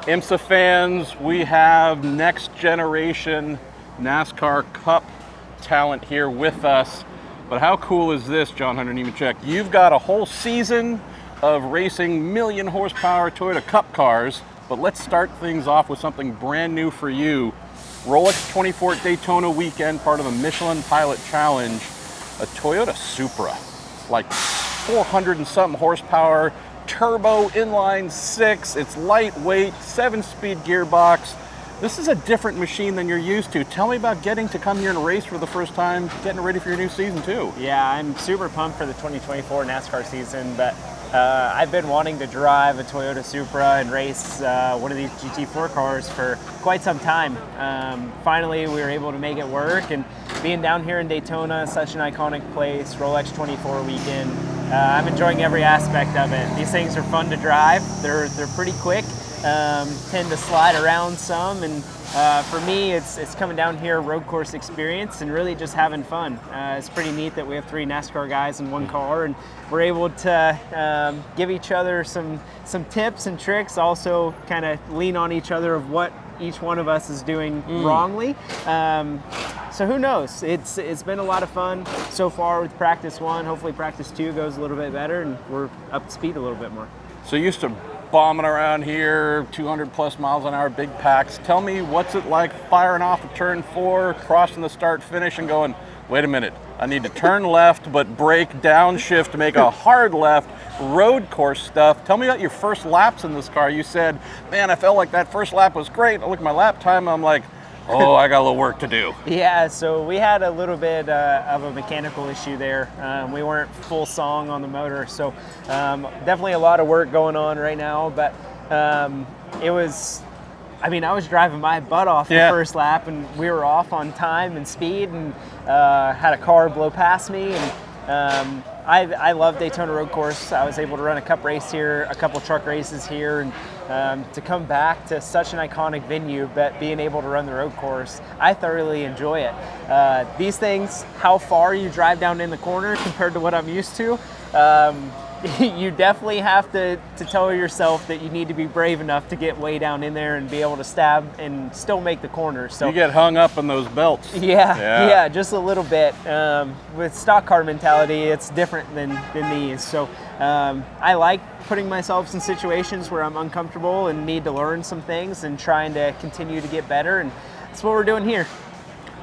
IMSA fans, we have next generation NASCAR Cup talent here with us. But how cool is this, John Hunter Nemechek? You've got a whole season of racing million horsepower Toyota Cup cars, but let's start things off with something brand new for you. Rolex 24 Daytona weekend, part of the Michelin Pilot Challenge, a Toyota Supra, like 400 and something horsepower, turbo inline six, it's lightweight, 7-speed gearbox. This is a different machine than you're used to. Tell me about getting to come here and race for the first time, getting ready for your new season too. Yeah, I'm super pumped for the 2024 NASCAR season, but I've been wanting to drive a Toyota Supra and race one of these GT4 cars for quite some time. Finally, we were able to make it work, and being down here in Daytona, such an iconic place, Rolex 24 weekend, I'm enjoying every aspect of it. These things are fun to drive. They're pretty quick, tend to slide around some, and for me, it's coming down here, road course experience, and really just having fun. It's pretty neat that we have 3 NASCAR guys in one car, and we're able to give each other some tips and tricks, also kind of lean on each other of what each one of us is doing wrongly. So who knows? It's been a lot of fun so far with practice 1. Hopefully practice 2 goes a little bit better, and we're up to speed a little bit more. So you used to bombing around here, 200 plus miles an hour, big packs. Tell me, what's it like firing off of turn 4, crossing the start finish and going, wait a minute, I need to turn left but brake downshift to make a hard left, road course stuff. Tell me about your first laps in this car. You said, man, I felt like that first lap was great. I look at my lap time, I'm like, oh, I got a little work to do. Yeah, so we had a little bit of a mechanical issue there. We weren't full song on the motor, so definitely a lot of work going on right now, but it was, I mean, I was driving my butt off the first lap, and we were off on time and speed, and had a car blow past me, and I love Daytona road course. I was able to run a cup race here, a couple truck races here, and to come back to such an iconic venue, but being able to run the road course, I thoroughly enjoy it. These things, how far you drive down in the corner compared to what I'm used to, you definitely have to tell yourself that you need to be brave enough to get way down in there and be able to stab and still make the corners. So you get hung up in those belts. Yeah, just a little bit. With stock car mentality, it's different than these. So I like putting myself in situations where I'm uncomfortable and need to learn some things and trying to continue to get better, and that's what we're doing here.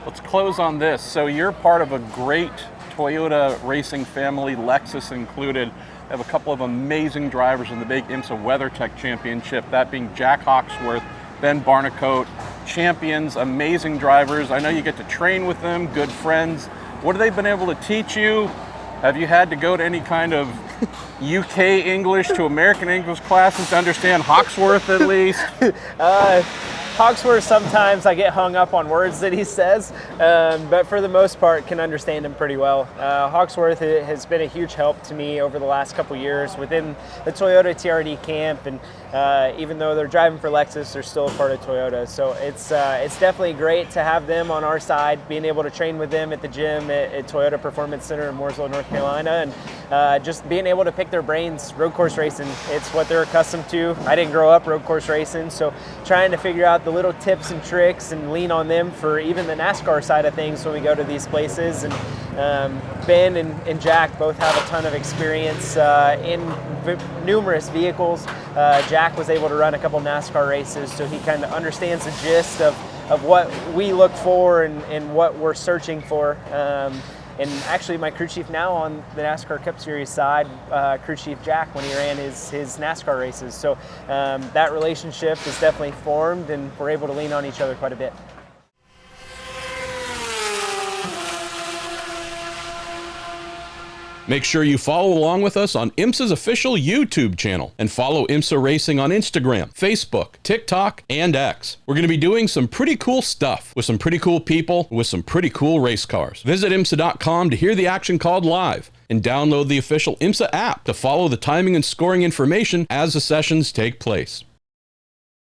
Let's close on this. So you're part of a great Toyota racing family, Lexus included. Have a couple of amazing drivers in the big IMSA WeatherTech Championship, that being Jack Hawksworth, Ben Barnicoat, champions, amazing drivers. I know you get to train with them, good friends. What have they been able to teach you? Have you had to go to any kind of UK English to American English classes to understand Hawksworth at least? Hawksworth, sometimes I get hung up on words that he says, but for the most part can understand him pretty well. Hawksworth has been a huge help to me over the last couple years within the Toyota TRD camp, and even though they're driving for Lexus, they're still a part of Toyota. So it's definitely great to have them on our side, being able to train with them at the gym at Toyota Performance Center in Mooresville, North Carolina, and just being able to pick their brains. Road course racing, it's what they're accustomed to. I didn't grow up road course racing, so trying to figure out the little tips and tricks and lean on them for even the NASCAR side of things when we go to these places. And Ben and Jack both have a ton of experience in numerous vehicles. Jack was able to run a couple NASCAR races, so he kind of understands the gist of what we look for and what we're searching for. And actually my crew chief now on the NASCAR Cup Series side, crew chief Jack, when he ran his NASCAR races. So that relationship is definitely formed, and we're able to lean on each other quite a bit. Make sure you follow along with us on IMSA's official YouTube channel, and follow IMSA Racing on Instagram, Facebook, TikTok, and X. We're going to be doing some pretty cool stuff with some pretty cool people with some pretty cool race cars. Visit IMSA.com to hear the action called live, and download the official IMSA app to follow the timing and scoring information as the sessions take place.